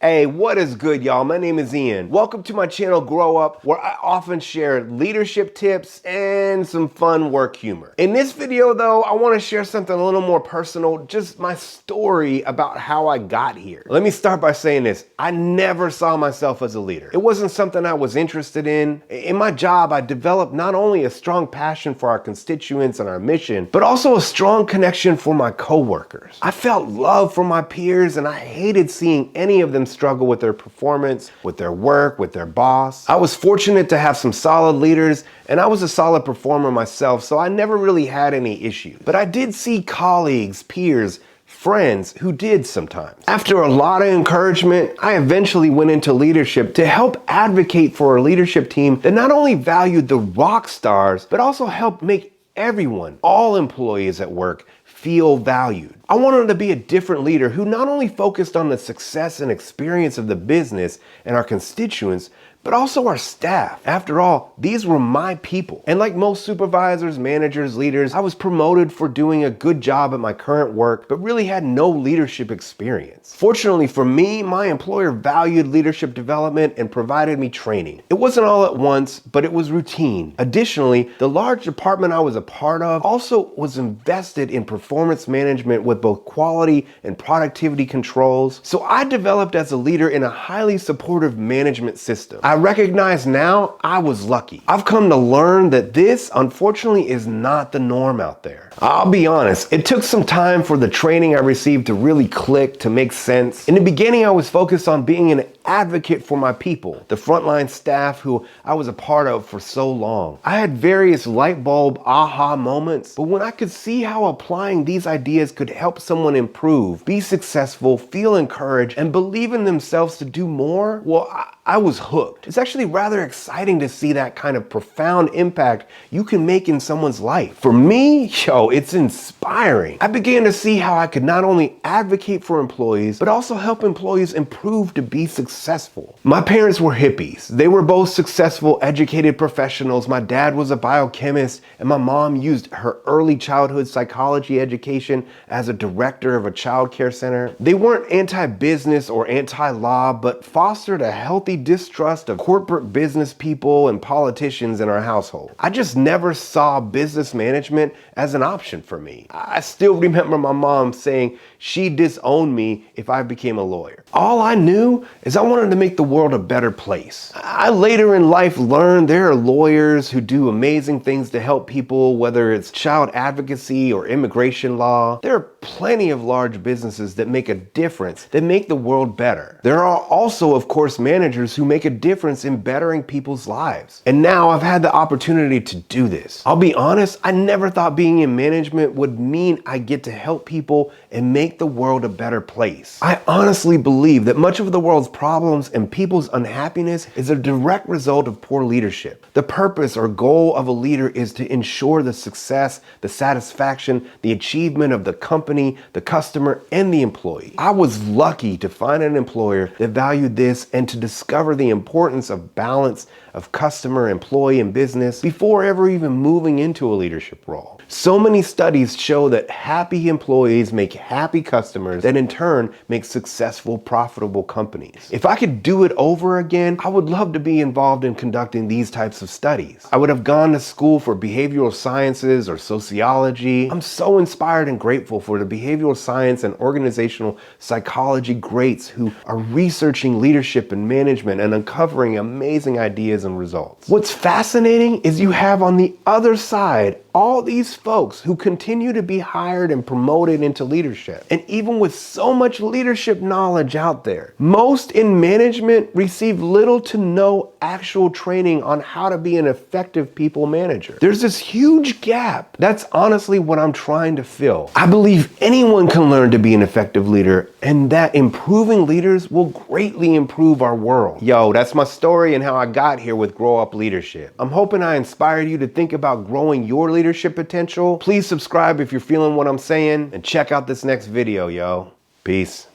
Hey, what is good, y'all? My name is Ian. Welcome to my channel, Grow Up, where I often share leadership tips and some fun work humor. In this video, though, I want to share something a little more personal, just my story about how I got here. Let me start by saying this. I never saw myself as a leader. It wasn't something I was interested in. In my job, I developed not only a strong passion for our constituents and our mission, but also a strong connection for my coworkers. I felt love for my peers, and I hated seeing any of them struggle with their performance, with their work, with their boss. I was fortunate to have some solid leaders, and I was a solid performer myself, so I never really had any issues. But I did see colleagues, peers, friends who did sometimes. After a lot of encouragement, I eventually went into leadership to help advocate for a leadership team that not only valued the rock stars, but also helped make everyone, all employees at work, feel valued. I wanted to be a different leader who not only focused on the success and experience of the business and our constituents, but also our staff. After all, these were my people. And like most supervisors, managers, leaders, I was promoted for doing a good job at my current work, but really had no leadership experience. Fortunately for me, my employer valued leadership development and provided me training. It wasn't all at once, but it was routine. Additionally, the large department I was a part of also was invested in performance management with both quality and productivity controls. So I developed as a leader in a highly supportive management system. I recognize now I was lucky. I've come to learn that this, unfortunately, is not the norm out there. I'll be honest, it took some time for the training I received to really click, to make sense. In the beginning, I was focused on being an advocate for my people, the frontline staff who I was a part of for so long. I had various light bulb aha moments, but when I could see how applying these ideas could help someone improve, be successful, feel encouraged, and believe in themselves to do more, well, I was hooked. It's actually rather exciting to see that kind of profound impact you can make in someone's life. For me, it's inspiring. I began to see how I could not only advocate for employees, but also help employees improve to be successful. My parents were hippies. They were both successful, educated professionals. My dad was a biochemist, and my mom used her early childhood psychology education as a director of a child care center. They weren't anti-business or anti-law, but fostered a healthy distrust of corporate business people and politicians in our household. I just never saw business management as an option for me. I still remember my mom saying she'd disown me if I became a lawyer. All I knew is I wanted to make the world a better place. I later in life learned there are lawyers who do amazing things to help people, whether it's child advocacy or immigration law. There are plenty of large businesses that make a difference, that make the world better. There are also, of course, managers who make a difference in bettering people's lives. And now I've had the opportunity to do this. I'll be honest, I never thought being in management would mean I get to help people and make the world a better place. I honestly believe that much of the world's problems and people's unhappiness is a direct result of poor leadership. The purpose or goal of a leader is to ensure the success, the satisfaction, the achievement of the company, the customer, and the employee. I was lucky to find an employer that valued this and to discover the importance of balance of customer, employee, and business before ever even moving into a leadership role. So many studies show that happy employees make happy customers that in turn make successful, profitable companies. If I could do it over again, I would love to be involved in conducting these types of studies. I would have gone to school for behavioral sciences or sociology. I'm so inspired and grateful for the behavioral science and organizational psychology greats who are researching leadership and management and uncovering amazing ideas and results. What's fascinating is you have on the other side all these folks who continue to be hired and promoted into leadership. And even with so much leadership knowledge out there, most in management receive little to no actual training on how to be an effective people manager. There's this huge gap. That's honestly what I'm trying to fill. I believe anyone can learn to be an effective leader, and that improving leaders will greatly improve our world. That's my story and how I got here with Grow Up Leadership. I'm hoping I inspired you to think about growing your leadership potential. Please subscribe if you're feeling what I'm saying, and check out this next video, Peace.